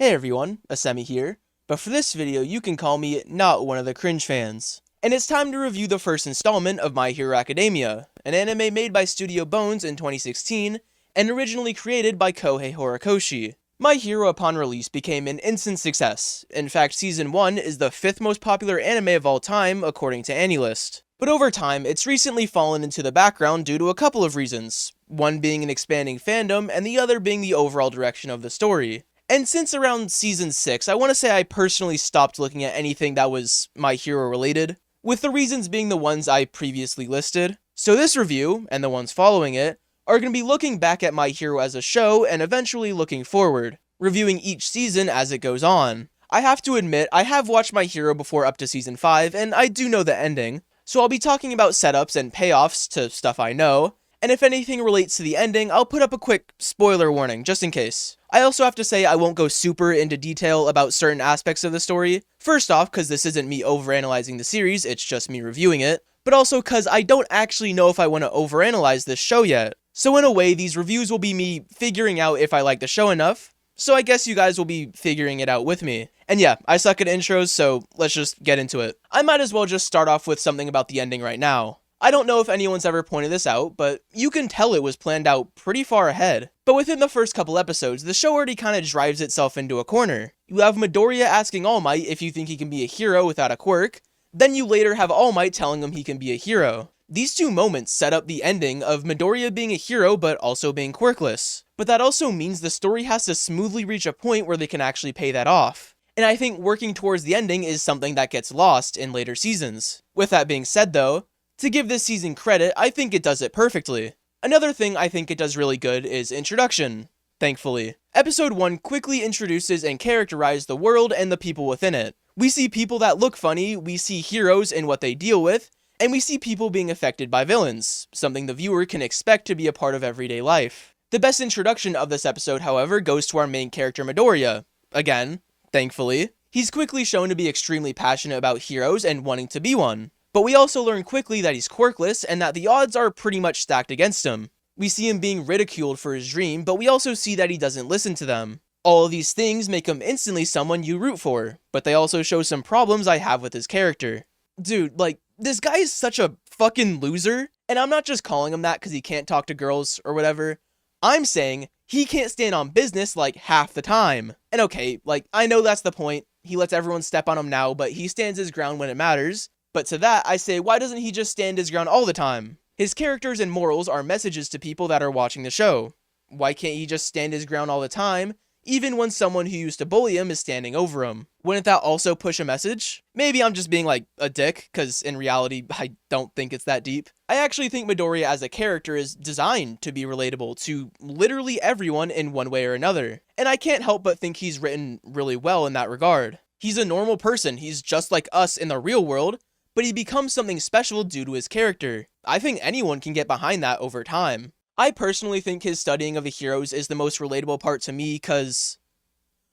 Hey everyone, Asemi here, but for this video you can call me not one of the cringe fans. And it's time to review the first installment of My Hero Academia, an anime made by Studio Bones in 2016, and originally created by Kohei Horikoshi. My Hero upon release became an instant success. In fact, Season 1 is the 5th most popular anime of all time according to AniList. But over time, it's recently fallen into the background due to a couple of reasons, one being an expanding fandom and the other being the overall direction of the story. And since around Season 6, I want to say I personally stopped looking at anything that was My Hero related, with the reasons being the ones I previously listed. So this review, and the ones following it, are going to be looking back at My Hero as a show and eventually looking forward, reviewing each season as it goes on. I have to admit, I have watched My Hero before up to Season 5, and I do know the ending, so I'll be talking about setups and payoffs to stuff I know, and if anything relates to the ending, I'll put up a quick spoiler warning, just in case. I also have to say I won't go super into detail about certain aspects of the story, first off because this isn't me overanalyzing the series, it's just me reviewing it, but also because I don't actually know if I want to overanalyze this show yet. So in a way, these reviews will be me figuring out if I like the show enough, so I guess you guys will be figuring it out with me. And yeah, I suck at intros, so let's just get into it. I might as well just start off with something about the ending right now. I don't know if anyone's ever pointed this out, but you can tell it was planned out pretty far ahead. But within the first couple episodes, the show already kinda drives itself into a corner. You have Midoriya asking All Might if you think he can be a hero without a quirk, then you later have All Might telling him he can be a hero. These two moments set up the ending of Midoriya being a hero but also being quirkless. But that also means the story has to smoothly reach a point where they can actually pay that off. And I think working towards the ending is something that gets lost in later seasons. With that being said though, to give this season credit, I think it does it perfectly. Another thing I think it does really good is introduction, thankfully. Episode 1 quickly introduces and characterizes the world and the people within it. We see people that look funny, we see heroes and what they deal with, and we see people being affected by villains, something the viewer can expect to be a part of everyday life. The best introduction of this episode, however, goes to our main character Midoriya. Again, thankfully. He's quickly shown to be extremely passionate about heroes and wanting to be one. But we also learn quickly that he's quirkless and that the odds are pretty much stacked against him. We see him being ridiculed for his dream, but we also see that he doesn't listen to them. All of these things make him instantly someone you root for, but they also show some problems I have with his character. Dude, like, this guy is such a fucking loser, and I'm not just calling him that because he can't talk to girls or whatever. I'm saying he can't stand on business like half the time. And okay, like, I know that's the point. He lets everyone step on him now, but he stands his ground when it matters. But to that, I say, why doesn't he just stand his ground all the time? His characters and morals are messages to people that are watching the show. Why can't he just stand his ground all the time, even when someone who used to bully him is standing over him? Wouldn't that also push a message? Maybe I'm just being like a dick, because in reality, I don't think it's that deep. I actually think Midoriya as a character is designed to be relatable to literally everyone in one way or another. And I can't help but think he's written really well in that regard. He's a normal person, he's just like us in the real world, but he becomes something special due to his character. I think anyone can get behind that over time. I personally think his studying of the heroes is the most relatable part to me because...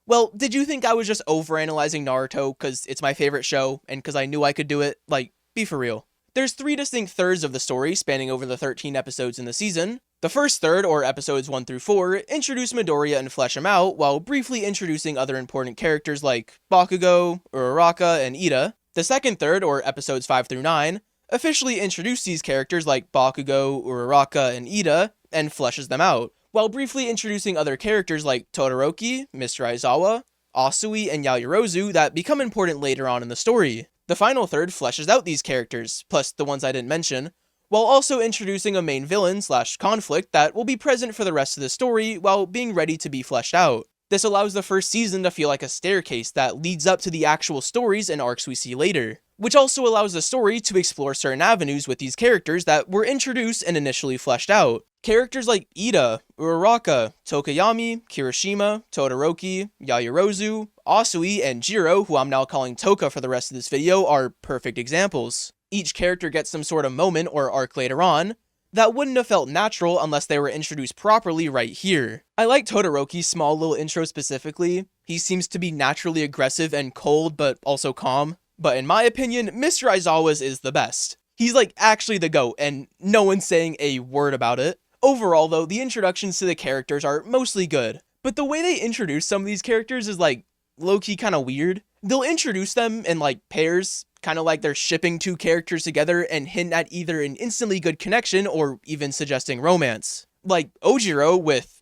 Well, did you think I was just overanalyzing Naruto because it's my favorite show and because I knew I could do it? Like, be for real. There's 3 distinct thirds of the story spanning over the 13 episodes in the season. The first third, or episodes 1 through 4, introduce Midoriya and flesh him out, while briefly introducing other important characters like Bakugo, Uraraka, and Ida. The second third, or episodes 5 through 9, officially introduce these characters like Bakugo, Uraraka, and Ida, and fleshes them out, while briefly introducing other characters like Todoroki, Mr. Aizawa, Asui, and Yaoyorozu that become important later on in the story. The final third fleshes out these characters, plus the ones I didn't mention, while also introducing a main villain / conflict that will be present for the rest of the story while being ready to be fleshed out. This allows the first season to feel like a staircase that leads up to the actual stories and arcs we see later, which also allows the story to explore certain avenues with these characters that were introduced and initially fleshed out. Characters like Ida, Uraraka, Tokoyami, Kirishima, Todoroki, Yaoyorozu, Asui, and Jiro, who I'm now calling Toka for the rest of this video, are perfect examples. Each character gets some sort of moment or arc later on that wouldn't have felt natural unless they were introduced properly right here. I like Todoroki's small little intro specifically. He seems to be naturally aggressive and cold, but also calm. But in my opinion, Mr. Aizawa's is the best. He's like actually the GOAT, and no one's saying a word about it. Overall though, the introductions to the characters are mostly good, But the way they introduce some of these characters is like low-key kind of weird. They'll introduce them in like pairs, kind of like they're shipping two characters together and hint at either an instantly good connection or even suggesting romance. Like Ojiro with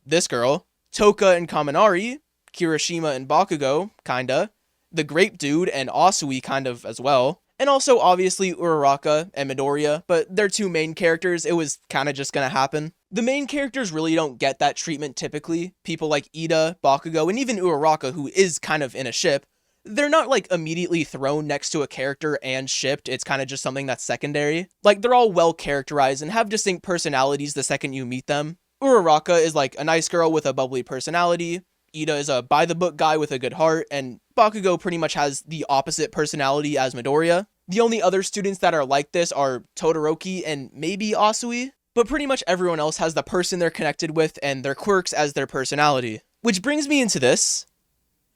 this girl, Toka and Kaminari, Kirishima and Bakugo, kinda, the Grape Dude and Asui kind of as well, and also obviously Uraraka and Midoriya, but they're two main characters, it was kinda just gonna happen. The main characters really don't get that treatment typically. People like Ida, Bakugo, and even Uraraka, who is kind of in a ship, they're not like immediately thrown next to a character and shipped, it's kind of just something that's secondary. Like they're all well characterized and have distinct personalities the second you meet them. Uraraka is like a nice girl with a bubbly personality, Ida is a by-the-book guy with a good heart, and Bakugo pretty much has the opposite personality as Midoriya. The only other students that are like this are Todoroki and maybe Asui, but pretty much everyone else has the person they're connected with and their quirks as their personality. Which brings me into this.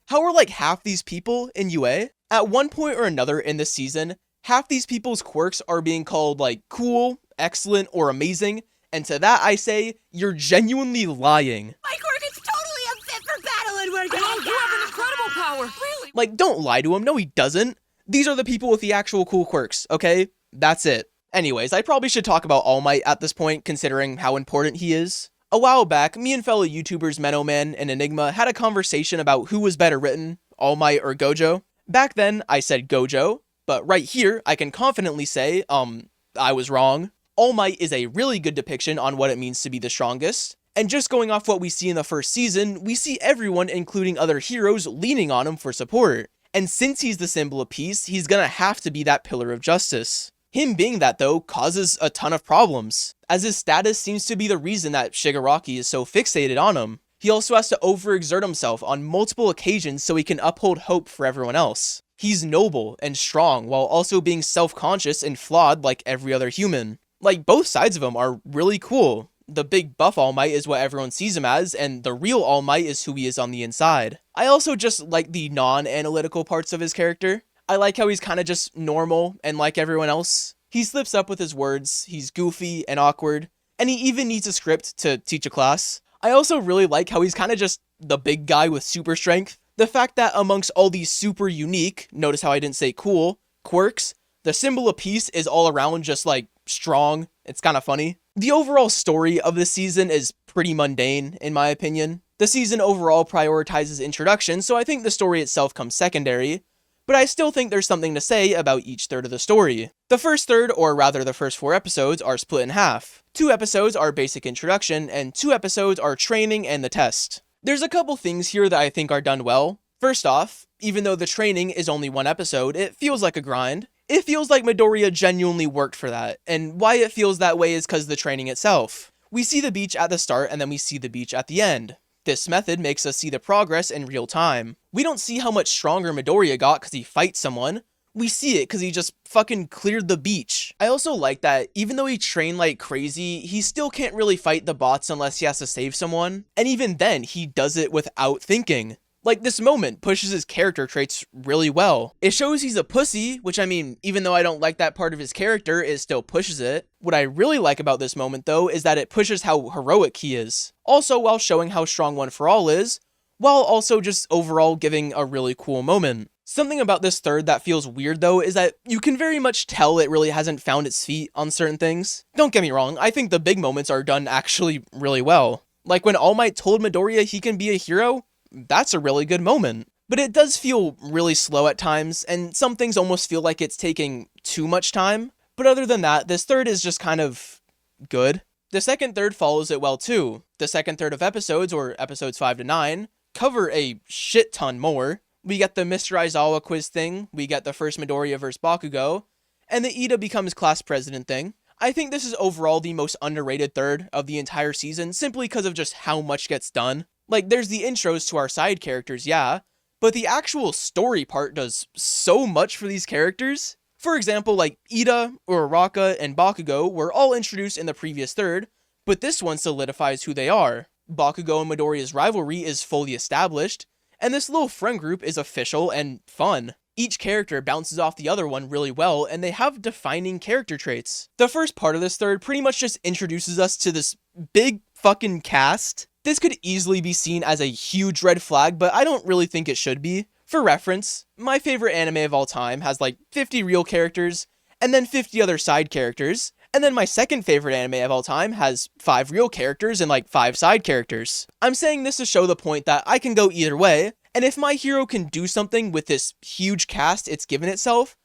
How are like half these people in UA? At one point or another in this season, half these people's quirks are being called like cool, excellent, or amazing, and to that I say, you're genuinely lying. My quirk is totally unfit for battle and we're gonna you have an incredible power! Really? Like, don't lie to him, no he doesn't. These are the people with the actual cool quirks, okay? That's it. Anyways, I probably should talk about All Might at this point, considering how important he is. A while back, me and fellow YouTubers Menoman and Enigma had a conversation about who was better written, All Might or Gojo. Back then, I said Gojo, but right here, I can confidently say, I was wrong. All Might is a really good depiction on what it means to be the strongest, and just going off what we see in the first season, we see everyone, including other heroes, leaning on him for support. And since he's the symbol of peace, he's gonna have to be that pillar of justice. Him being that, though, causes a ton of problems, as his status seems to be the reason that Shigaraki is so fixated on him. He also has to overexert himself on multiple occasions so he can uphold hope for everyone else. He's noble and strong while also being self-conscious and flawed like every other human. Like, both sides of him are really cool. The big buff All Might is what everyone sees him as, and the real All Might is who he is on the inside. I also just like the non-analytical parts of his character. I like how he's kind of just normal and like everyone else. He slips up with his words, he's goofy and awkward, and he even needs a script to teach a class. I also really like how he's kind of just the big guy with super strength. The fact that amongst all these super unique, notice how I didn't say cool, quirks, the symbol of peace is all around just like strong. It's kind of funny. The overall story of this season is pretty mundane, in my opinion. The season overall prioritizes introduction, so I think the story itself comes secondary, but I still think there's something to say about each third of the story. The first third, or rather the first 4 episodes, are split in half. 2 episodes are basic introduction, and 2 episodes are training and the test. There's a couple things here that I think are done well. First off, even though the training is only 1 episode, it feels like a grind. It feels like Midoriya genuinely worked for that, and why it feels that way is because of the training itself. We see the beach at the start, and then we see the beach at the end. This method makes us see the progress in real time. We don't see how much stronger Midoriya got because he fights someone. We see it because he just fucking cleared the beach. I also like that even though he trained like crazy, he still can't really fight the bots unless he has to save someone. And even then, he does it without thinking. Like, this moment pushes his character traits really well. It shows he's a pussy, which I mean, even though I don't like that part of his character, it still pushes it. What I really like about this moment, though, is that it pushes how heroic he is. Also, while showing how strong One For All is, while also just overall giving a really cool moment. Something about this third that feels weird, though, is that you can very much tell it really hasn't found its feet on certain things. Don't get me wrong, I think the big moments are done actually really well. Like when All Might told Midoriya he can be a hero, that's a really good moment. But it does feel really slow at times, and some things almost feel like it's taking too much time. But other than that, this third is just kind of good. The second third follows it well too. The second third of episodes, or episodes 5 to 9, cover a shit ton more. We get the Mr. Aizawa quiz thing, we get the first Midoriya vs Bakugo, and the Ida becomes class president thing. I think this is overall the most underrated third of the entire season, simply because of just how much gets done. Like, there's the intros to our side characters, yeah, but the actual story part does so much for these characters. For example, like, Ida, Uraraka, and Bakugo were all introduced in the previous third, but this one solidifies who they are. Bakugo and Midoriya's rivalry is fully established, and this little friend group is official and fun. Each character bounces off the other one really well, and they have defining character traits. The first part of this third pretty much just introduces us to this big fucking cast. This could easily be seen as a huge red flag, but I don't really think it should be. For reference, my favorite anime of all time has like 50 real characters, and then 50 other side characters, and then my second favorite anime of all time has 5 real characters and like 5 side characters. I'm saying this to show the point that I can go either way, and if My Hero can do something with this huge cast it's given itself,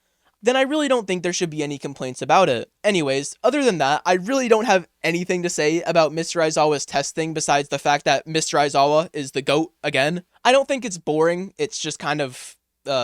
then I really don't think there should be any complaints about it. Anyways, other than that, I really don't have anything to say about Mr. Aizawa's test thing besides the fact that Mr. Aizawa is the GOAT again. I don't think it's boring, it's just kind of,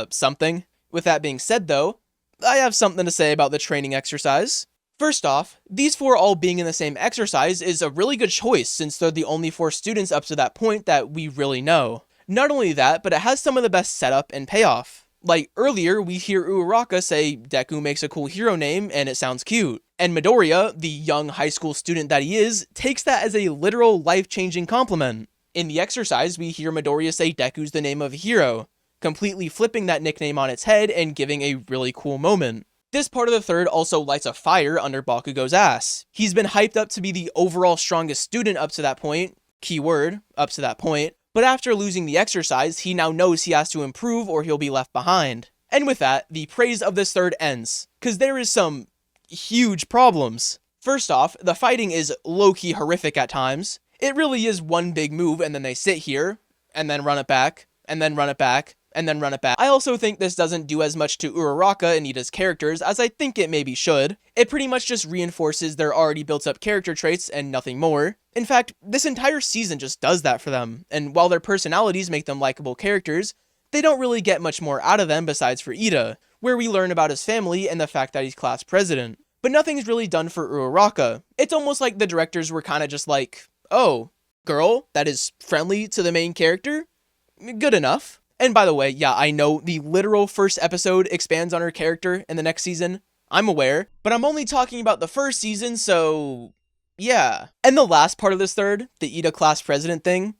something. With that being said though, I have something to say about the training exercise. First off, these 4 all being in the same exercise is a really good choice since they're the only 4 students up to that point that we really know. Not only that, but it has some of the best setup and payoff. Like, earlier, we hear Uraraka say Deku makes a cool hero name and it sounds cute. And Midoriya, the young high school student that he is, takes that as a literal life-changing compliment. In the exercise, we hear Midoriya say Deku's the name of a hero, completely flipping that nickname on its head and giving a really cool moment. This part of the third also lights a fire under Bakugo's ass. He's been hyped up to be the overall strongest student up to that point, keyword, up to that point, but after losing the exercise, he now knows he has to improve or he'll be left behind. And with that, the praise of this third ends, cause there is some huge problems. First off, the fighting is low-key horrific at times. It really is one big move and then they sit here, and then run it back, and then run it back, and then run it back. I also think this doesn't do as much to Uraraka and Ida's characters as I think it maybe should. It pretty much just reinforces their already built up character traits and nothing more. In fact, this entire season just does that for them, and while their personalities make them likable characters, they don't really get much more out of them besides for Ida, where we learn about his family and the fact that he's class president. But nothing's really done for Uraraka. It's almost like the directors were kinda just like, oh, girl that is friendly to the main character? Good enough. And by the way, yeah, I know the literal first episode expands on her character in the next season. I'm aware, but I'm only talking about the first season, so yeah. And the last part of this third, the Ida class president thing,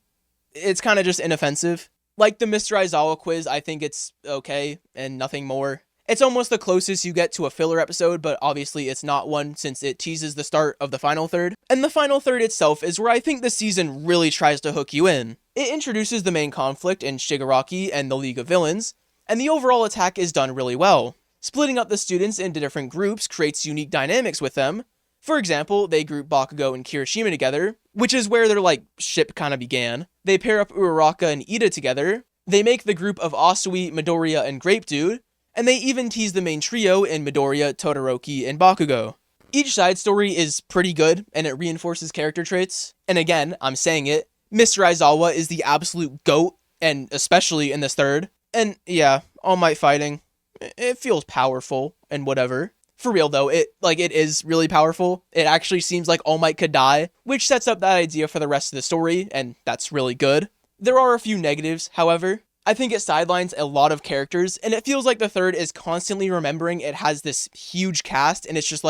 it's kind of just inoffensive. Like the Mr. Aizawa quiz, I think it's okay and nothing more. It's almost the closest you get to a filler episode, but obviously it's not one since it teases the start of the final third. And the final third itself is where I think the season really tries to hook you in. It introduces the main conflict in Shigaraki and the League of Villains, and the overall attack is done really well. Splitting up the students into different groups creates unique dynamics with them. For example, they group Bakugo and Kirishima together, which is where their, ship kinda began. They pair up Uraraka and Ida together. They make the group of Asui, Midoriya, and Grape Dude, and they even tease the main trio in Midoriya, Todoroki, and Bakugo. Each side story is pretty good, and it reinforces character traits. And again, I'm saying it, Mr. Aizawa is the absolute GOAT, and especially in this third. And yeah, All Might fighting, it feels powerful, and whatever. For real though, it is really powerful. It actually seems like All Might could die, which sets up that idea for the rest of the story, and that's really good. There are a few negatives, however. I think it sidelines a lot of characters, and it feels like the third is constantly remembering it has this huge cast, and it's just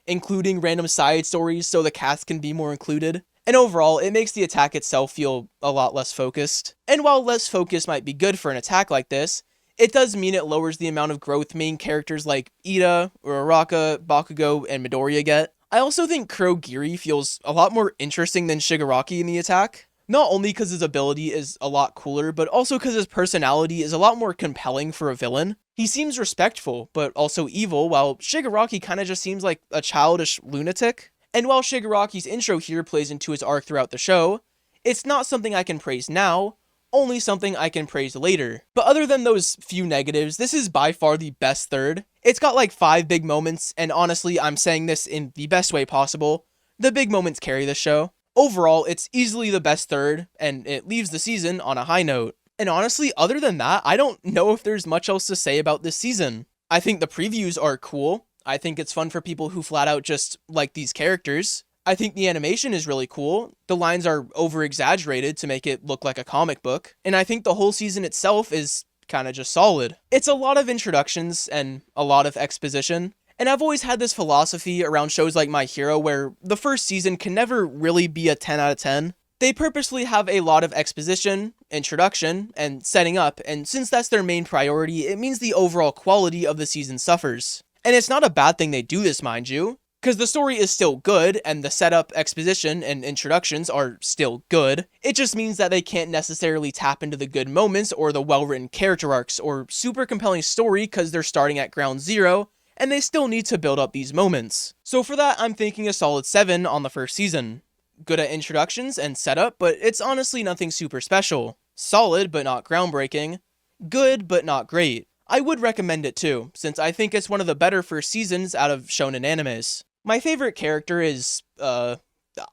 including random side stories so the cast can be more included. And overall, it makes the attack itself feel a lot less focused. And while less focus might be good for an attack like this, it does mean it lowers the amount of growth main characters like Ida, Uraraka, Bakugo, and Midoriya get. I also think Kurogiri feels a lot more interesting than Shigaraki in the attack. Not only because his ability is a lot cooler, but also because his personality is a lot more compelling for a villain. He seems respectful, but also evil, while Shigaraki kinda just seems like a childish lunatic. And while Shigaraki's intro here plays into his arc throughout the show, it's not something I can praise now, only something I can praise later. But other than those few negatives, this is by far the best third. It's got 5 big moments, and honestly, I'm saying this in the best way possible. The big moments carry this show. Overall, it's easily the best third, and it leaves the season on a high note. And honestly, other than that, I don't know if there's much else to say about this season. I think the previews are cool. I think it's fun for people who flat out just like these characters. I think the animation is really cool. The lines are over-exaggerated to make it look like a comic book. And I think the whole season itself is kinda just solid. It's a lot of introductions and a lot of exposition. And I've always had this philosophy around shows like My Hero where the first season can never really be a 10 out of 10. They purposely have a lot of exposition, introduction, and setting up, and since that's their main priority, it means the overall quality of the season suffers. And it's not a bad thing they do this, mind you, Because the story is still good, and the setup, exposition, and introductions are still good. It just means that they can't necessarily tap into the good moments or the well-written character arcs or super compelling story because they're starting at ground zero, and they still need to build up these moments. So for that, I'm thinking a solid 7 on the first season. Good at introductions and setup, but it's honestly nothing super special. Solid, but not groundbreaking. Good, but not great. I would recommend it too, since I think it's one of the better first seasons out of shonen animes. My favorite character is,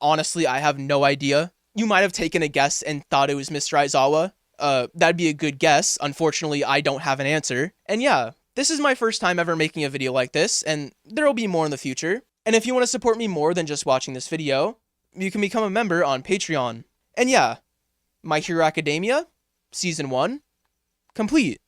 honestly, I have no idea. You might have taken a guess and thought it was Mr. Aizawa. That'd be a good guess. Unfortunately, I don't have an answer. And yeah, this is my first time ever making a video like this, and there'll be more in the future. And if you want to support me more than just watching this video, you can become a member on Patreon. And yeah, My Hero Academia, Season 1, complete.